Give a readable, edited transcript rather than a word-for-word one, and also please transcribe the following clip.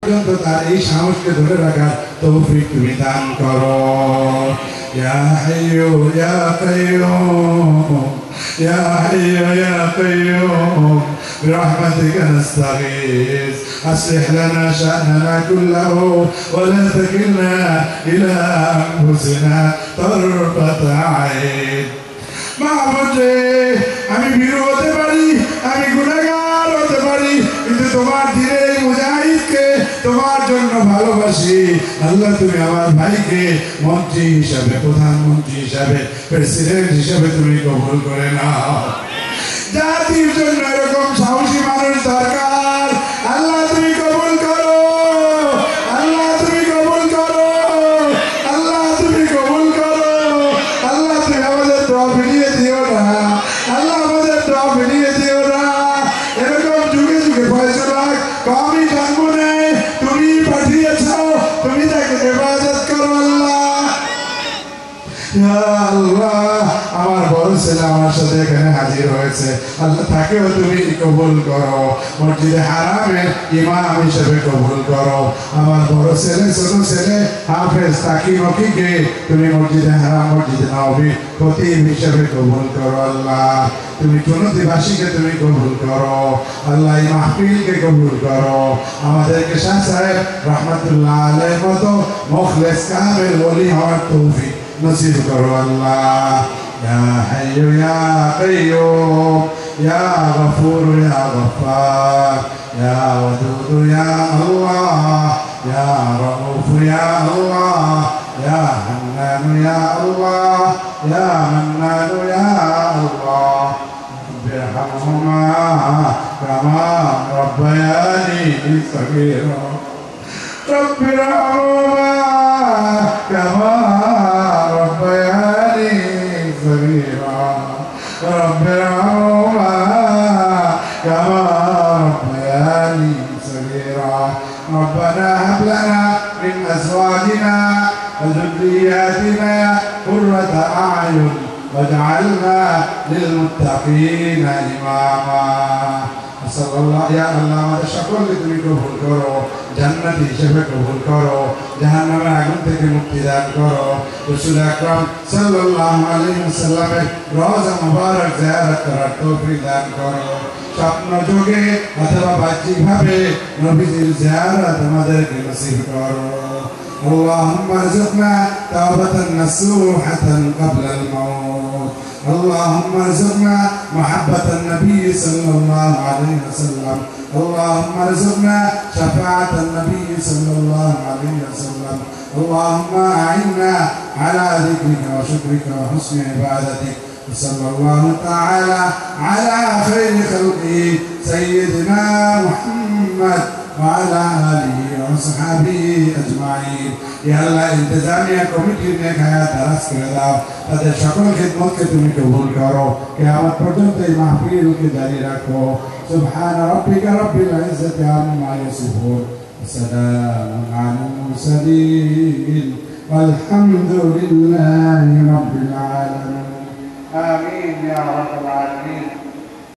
তার এই সাহসকে ধরে রাখার তৌফিক তুমি দান করো। ইয়া হাইয়ু ইয়া কাইয়ুম ইয়া হাইয়ু ইয়া কাইয়ুম বিরহমাতিকা নাস্তাগীথ أصلح لنا شأننا كله ولا تكلنا إلى أنفسنا طرفة عين। মাহবুবে আমি ভীরু হতে পারি, আমি গুনাহগার হতে পারি, কিন্তু তোমার দিনের মুজাহিদকে তোমার জন্য ভালোবাসি। আল্লাহ তুমি আমার ভাইকে মন্ত্রী হিসাবে, প্রধানমন্ত্রী হিসাবে, প্রেসিডেন্ট হিসাবে তুমি কবুল করে নাও। জাতির জন্য এরকম সাহসী মানুষ দরকার। আল্লাহ তুমি কবুল করো, আল্লাহ তুমি কবুল করো, আল্লাহ তুমি কবুল করো। আল্লাহ তুমি আমাদের দোয়া ফিরিয়ে দিও না, আল্লাহ আমাদের দোয়া ফিরিয়ে দিও না। এরকম যুগে যুগে ফয়সালা কওমি জন্ম নেয়, তুমি পাঠিয়েছ, তুমি তাকে ইবাদত করো। আল্লাহ ইয়া আল্লাহ আমার বড় ছেলে আমার সাথে এখানে হাজির হয়েছে, আল্লাহ তাকেও তুমি কবুল করো, মসজিদে হারামের ইমাম হিসেবে কবুল করো। আমার বড় ছেলে ছোট ছেলে হাফেজ তাকি মকিকে তুমি মসজিদে হারাম মসজিদে নববী খতিব হিসেবে কবুল করো। আল্লাহ তুমি চুনতিবাসীকে তুমি কবুল করো, আল্লাহ এই মাহফিলকে কবুল করো। আমাদেরকে শাহ সাহেব রহমতুল্লাহ আলাইহির মতো মুখলেস কামেল ওলি হওয়ার তৌফিক নসিব করো। আল্লাহ ইয়া হাইয়ু ইয়া কাইয়ুম ইয়া গফুর ইয়া গফফার ইয়া ওয়াদুদ ইয়া আল্লাহ ইয়া রাউফ ইয়া আল্লাহ ইয়া হান্নান ইয়া আল্লাহ ইয়া মান্নান ইয়া আল্লাহ বিরহমহুমা কামা রাব্বায়ানি সগীরা رب ارحمهما كما ربياني صغيرا رب ارحمهما كما ربياني صغيرا ربنا هب لنا من ازواجنا وذرياتنا قرة اعين واجعلنا للمتقين اماما صلى الله يا الله আমাদের সকলকে তুমি কবুল করো, জান্নাতি হিসেবে কবুল করো, জাহান্নামের আগুন থেকে মুক্তি দান করো। রাসূল আকরাম সাল্লাল্লাহু আলাইহি ওয়াসাল্লামের রওজা মুবারক জিয়ারত করার তৌফিক দান করো। স্বপ্ন যোগে অথবা বাহ্যিকভাবে নবীজির জিয়ারত আমাদেরকে নসিব করো। اللهم ارزقنا توبة نصوحة قبل الموت. اللهم ارزقنا محبة النبي صلى الله عليه وسلم. اللهم ارزقنا شفاعة النبي صلى الله عليه وسلم. اللهم أعنا على ذكرك وشكرك وحسن عبادتك. وصلى الله تعالى على خير خلقه سيدنا محمد وعلى آله وصحبه أجمعين. يا الله इंतजामिया कमिटी ने खाया तरस कर दाओ, ताদের সকল খিদমতকে তুমি কবুল করো, কিয়ামত পর্যন্ত এই মাহফিলকে জারি রাখো। সুবহান রাব্বিকা রাব্বিল ইজ্জাতি আম্মা ইয়াসিফুন ওয়া সালামুন আলাল মুরসালিন ওয়ালহামদুলিল্লাহি রাব্বিল আলামিন। আমিন ইয়া রাব্বাল আলামিন।